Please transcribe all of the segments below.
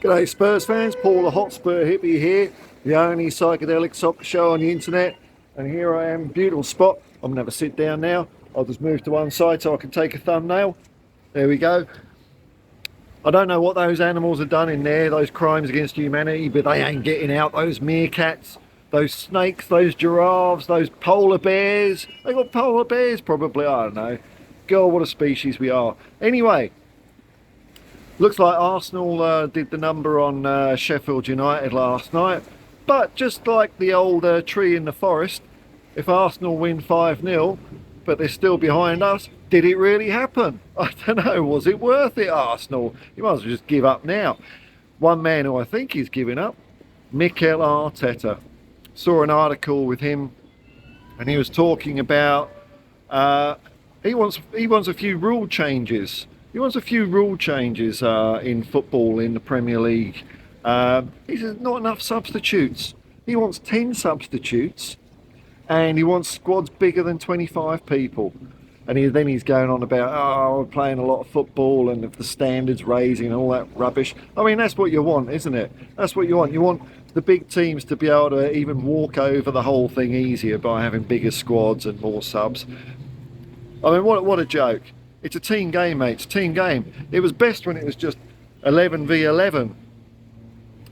G'day Spurs fans, Paul the Hotspur hippie here, the only psychedelic soccer show on the internet, and here I am, beautiful spot. I'm going to have a sit down now. I'll just move to one side so I can take a thumbnail. There we go. I don't know what those animals have done in there, those crimes against humanity, but they ain't getting out. Those meerkats, those snakes, those giraffes, those polar bears. They got polar bears probably, I don't know. God, what a species we are. Anyway, looks like Arsenal did the number on Sheffield United last night. But just like the old tree in the forest, if Arsenal win 5-0, but they're still behind us, did it really happen? I don't know, was it worth it, Arsenal? You might as well just give up now. One man who I think is giving up, Mikel Arteta. Saw an article with him and he was talking about he wants a few rule changes. He wants a few rule changes in football in the Premier League. He says not enough substitutes. He wants 10 substitutes and he wants squads bigger than 25 people. And then he's going on about, oh, we're playing a lot of football and if the standards raising and all that rubbish. I mean, that's what you want, isn't it? That's what you want. You want the big teams to be able to even walk over the whole thing easier by having bigger squads and more subs. I mean, what a joke. It's a team game, mate. It's a team game. It was best when it was just 11 v 11.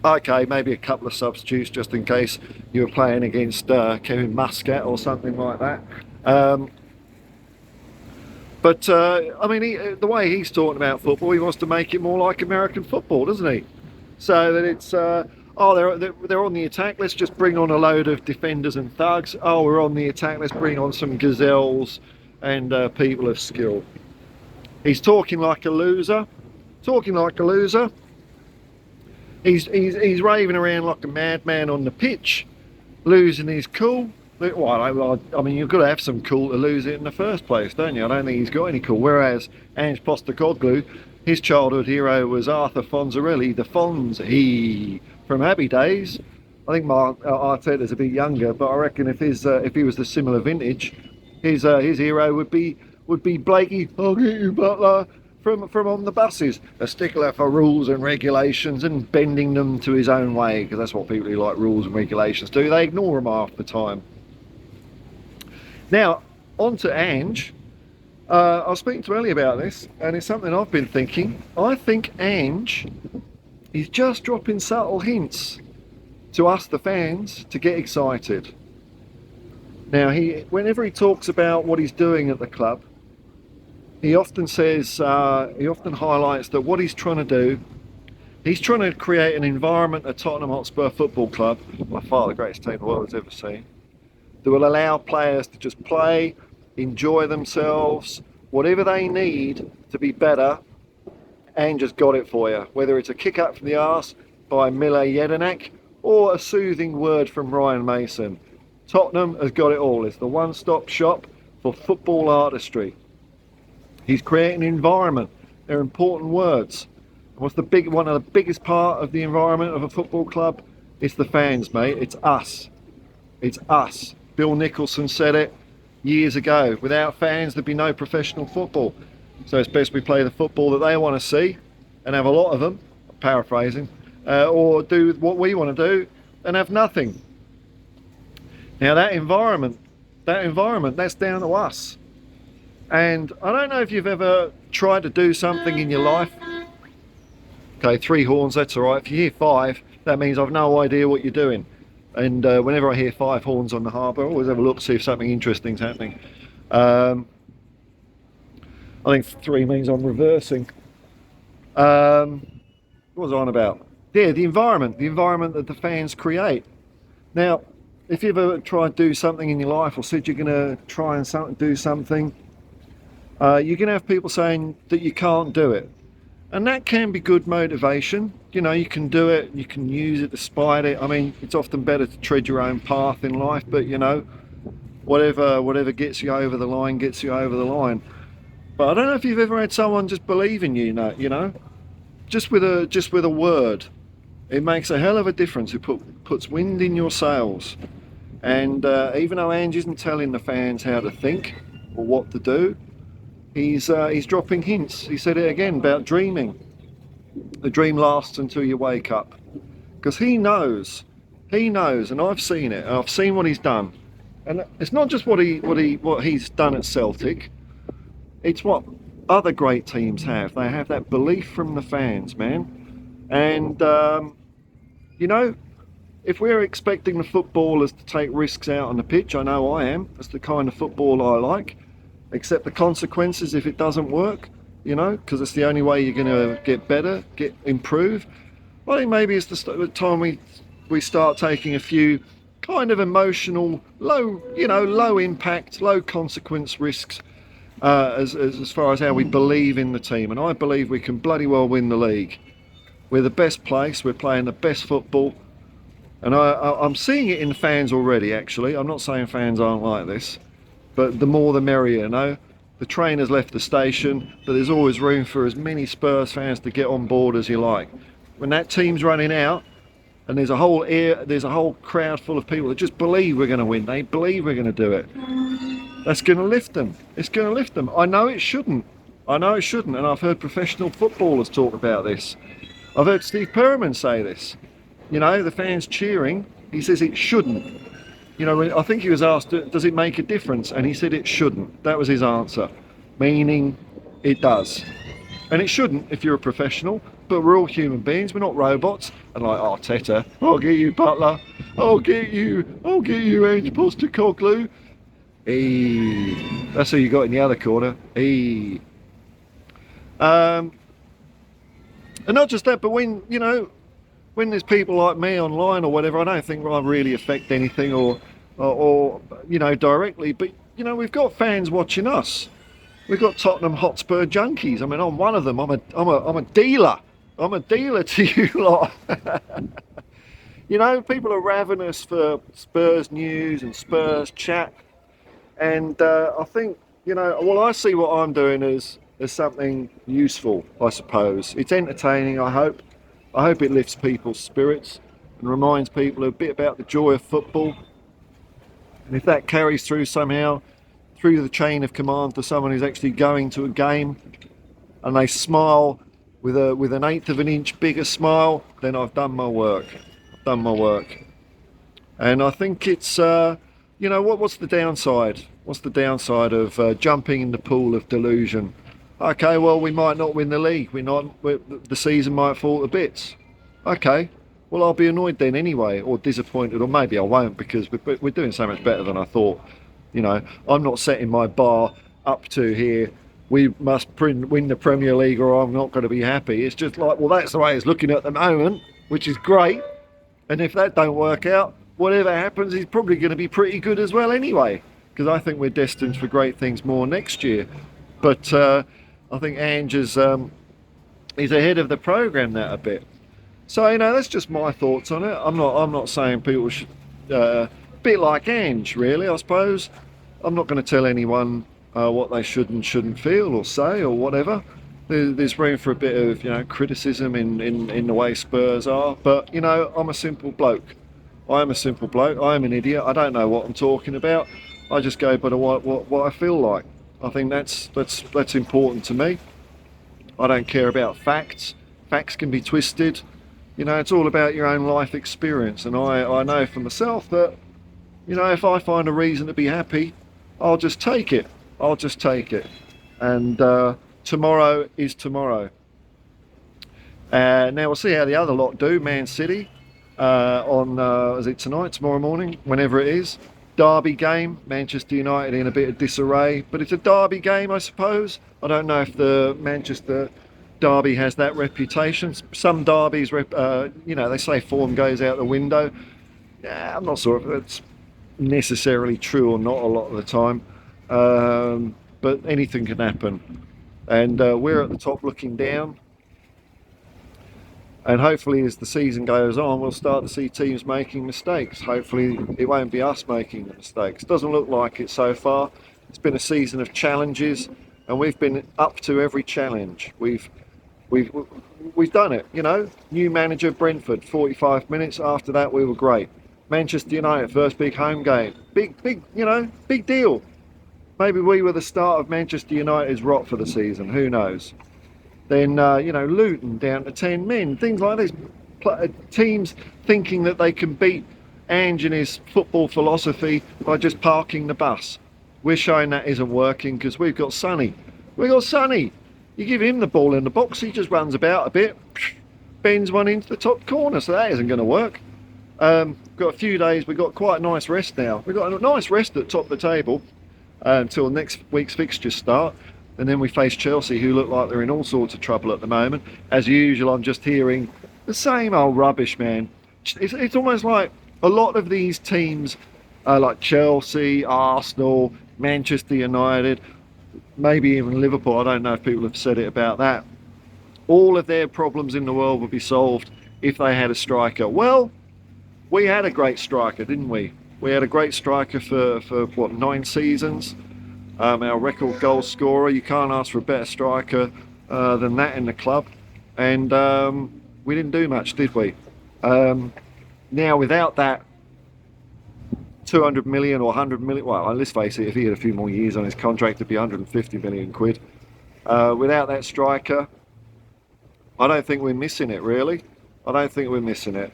Okay, maybe a couple of substitutes just in case you were playing against Kevin Muscat or something like that. But I mean, the way he's talking about football, he wants to make it more like American football, doesn't he? So that it's, oh, they're on the attack, let's just bring on a load of defenders and thugs. Oh, we're on the attack, let's bring on some gazelles and people of skill. He's talking like a loser. Talking like a loser. He's raving around like a madman on the pitch, losing his cool. Well, I mean, you've got to have some cool to lose it in the first place, don't you? I don't think he's got any cool. Whereas Ange Postecoglou, his childhood hero was Arthur Fonzarelli, the Fonz. He from Abbey days. I think Arteta's a bit younger, but I reckon if he was the similar vintage, his hero would be Blakey. I'll get you, Butler. From on the buses, a stickler for rules and regulations and bending them to his own way, because that's what people who like rules and regulations do. They ignore them half the time. Now, on to Ange. I was speaking to Ellie about this, and it's something I've been thinking. I think Ange is just dropping subtle hints to us, the fans, to get excited. Now, whenever he talks about what he's doing at the club, he often says, he often highlights that what he's trying to do, he's trying to create an environment at Tottenham Hotspur Football Club, by far the greatest team the world has ever seen, that will allow players to just play, enjoy themselves, whatever they need to be better. Ange has got it for you, whether it's a kick up from the arse by Mile Jedinak or a soothing word from Ryan Mason. Tottenham has got it all. It's the one-stop shop for football artistry. He's creating an environment. They're important words. One of the biggest part of the environment of a football club? It's the fans, mate. It's us. It's us. Bill Nicholson said it years ago. Without fans, there'd be no professional football. So it's best we play the football that they want to see and have a lot of them, paraphrasing, or do what we want to do and have nothing. Now that environment, that's down to us. And I don't know if you've ever tried to do something in your life. Okay, 3 horns, that's all right. If you hear 5, that means I've no idea what you're doing. And whenever I hear 5 horns on the harbour, I always have a look, see if something interesting's happening. I think 3 means I'm reversing. What was I on about? Yeah, the environment that the fans create. Now, if you've ever tried to do something in your life or said you're going to try and do something, you're going to have people saying that you can't do it. And that can be good motivation. You know, you can do it, you can use it despite it. I mean, it's often better to tread your own path in life, but you know, whatever gets you over the line, gets you over the line. But I don't know if you've ever had someone just believe in you, you know, just with a word. It makes a hell of a difference. It puts wind in your sails. And even though Ange isn't telling the fans how to think or what to do, he's dropping hints. He said it again about dreaming. The dream lasts until you wake up, because he knows, and I've seen it. And I've seen what he's done, and it's not just what he's done at Celtic. It's what other great teams have. They have that belief from the fans, man. And you know, if we're expecting the footballers to take risks out on the pitch, I know I am. That's the kind of football I like. Accept the consequences if it doesn't work, because it's the only way you're going to get better, improve. I think maybe it's the time we start taking a few kind of emotional, low impact, low consequence risks as far as how we believe in the team. And I believe we can bloody well win the league. We're the best place. We're playing the best football. And I'm seeing it in the fans already, actually. I'm not saying fans aren't like this, but the more the merrier, The train has left the station, but there's always room for as many Spurs fans to get on board as you like. When that team's running out, and there's a whole crowd full of people that just believe we're going to win. They believe we're going to do it. That's going to lift them. It's going to lift them. I know it shouldn't, and I've heard professional footballers talk about this. I've heard Steve Perriman say this. The fans cheering, he says it shouldn't. I think he was asked, does it make a difference? And he said it shouldn't. That was his answer, meaning it does. And it shouldn't if you're a professional, but we're all human beings, we're not robots. And like Arteta, I'll get you Butler, I'll get you Ange Postecoglou. That's who you got in the other corner. And not just that, but when there's people like me online or whatever, I don't think I really affect anything or directly. But we've got fans watching us. We've got Tottenham Hotspur junkies. I mean, I'm one of them. I'm a dealer. I'm a dealer to you lot. People are ravenous for Spurs news and Spurs chat, and I think I see what I'm doing as something useful. I suppose it's entertaining. I hope it lifts people's spirits and reminds people a bit about the joy of football. And if that carries through somehow, through the chain of command to someone who's actually going to a game and they smile with an eighth of an inch bigger smile, then I've done my work. And I think it's, what's the downside? What's the downside of jumping in the pool of delusion? Okay, well, we might not win the league. The season might fall to bits. Okay, well, I'll be annoyed then anyway, or disappointed, or maybe I won't, because we're doing so much better than I thought. I'm not setting my bar up to here. We must win the Premier League, or I'm not going to be happy. It's just like, well, that's the way it's looking at the moment, which is great. And if that don't work out, whatever happens is probably going to be pretty good as well anyway, because I think we're destined for great things more next year. But I think Ange is ahead of the programme that a bit. So that's just my thoughts on it. I'm not saying people should bit like Ange, really. I suppose I'm not going to tell anyone what they should and shouldn't feel or say or whatever. There's room for a bit of criticism in the way Spurs are. But I'm a simple bloke. I am a simple bloke. I am an idiot. I don't know what I'm talking about. I just go by what I feel like. I think that's important to me. I don't care about facts. Facts can be twisted. It's all about your own life experience. And I know for myself that, if I find a reason to be happy, I'll just take it. And tomorrow is tomorrow. Now we'll see how the other lot do. Man City is it tonight, tomorrow morning, whenever it is. Derby game, Manchester United in a bit of disarray, but it's a derby game, I suppose. I don't know if the Manchester derby has that reputation. Some derbies, they say form goes out the window. Yeah, I'm not sure if that's necessarily true or not a lot of the time, but anything can happen. And we're at the top looking down. And hopefully as the season goes on, we'll start to see teams making mistakes. Hopefully it won't be us making the mistakes. Doesn't look like it so far. It's been a season of challenges, and we've been up to every challenge. We've done it, New manager, Brentford, 45 minutes. After that, we were great. Manchester United, first big home game. Big deal. Maybe we were the start of Manchester United's rot for the season. Who knows? Then Luton down to 10 men, things like this. Teams thinking that they can beat Ange and his football philosophy by just parking the bus. We're showing that isn't working because we've got Sonny. We've got Sonny. You give him the ball in the box, he just runs about a bit, bends one into the top corner, so that isn't going to work. Got a few days, we've got quite a nice rest now. We've got a nice rest at the top of the table until next week's fixtures start. And then we face Chelsea, who look like they're in all sorts of trouble at the moment. As usual, I'm just hearing the same old rubbish, man. It's almost like a lot of these teams, like Chelsea, Arsenal, Manchester United, maybe even Liverpool, I don't know if people have said it about that, all of their problems in the world would be solved if they had a striker. Well, we had a great striker, didn't we? We had a great striker for what, 9 seasons? Our record goal scorer. You can't ask for a better striker than that in the club. And we didn't do much, did we? Now, without that 200 million or 100 million, well, let's face it, if he had a few more years on his contract, it'd be 150 million quid. Without that striker, I don't think we're missing it, really. I don't think we're missing it.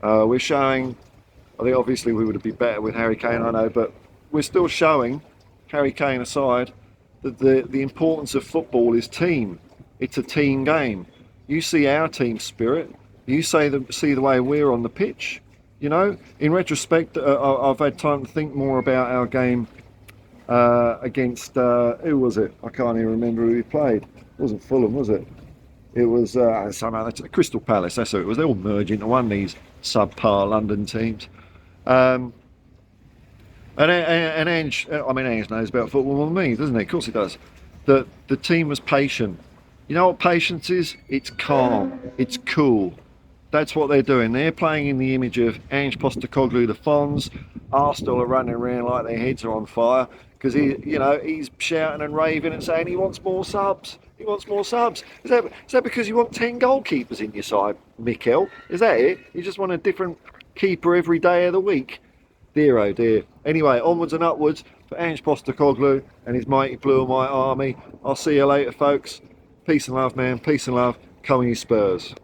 We're showing, I think obviously we would be better with Harry Kane, I know, but we're still showing, Harry Kane aside, that the importance of football is team. It's a team game. You see our team spirit. You see the way we're on the pitch. You know, in retrospect, I've had time to think more about our game against, who was it? I can't even remember who we played. It wasn't Fulham, was it? It was somehow Crystal Palace, that's who it was. They all merge into one, these subpar London teams. And Ange, Ange knows about football more than me, doesn't he? Of course he does. The team was patient. You know what patience is? It's calm. It's cool. That's what they're doing. They're playing in the image of Ange Postecoglou, the Fonz. Arsenal are running around like their heads are on fire because he's shouting and raving and saying he wants more subs. He wants more subs. Is that because you want 10 goalkeepers in your side, Mikel? Is that it? You just want a different keeper every day of the week? Dear oh dear. Anyway, onwards and upwards for Ange Postecoglou and his mighty blue and white army. I'll see you later, folks. Peace and love, man. Peace and love. Come on, you Spurs.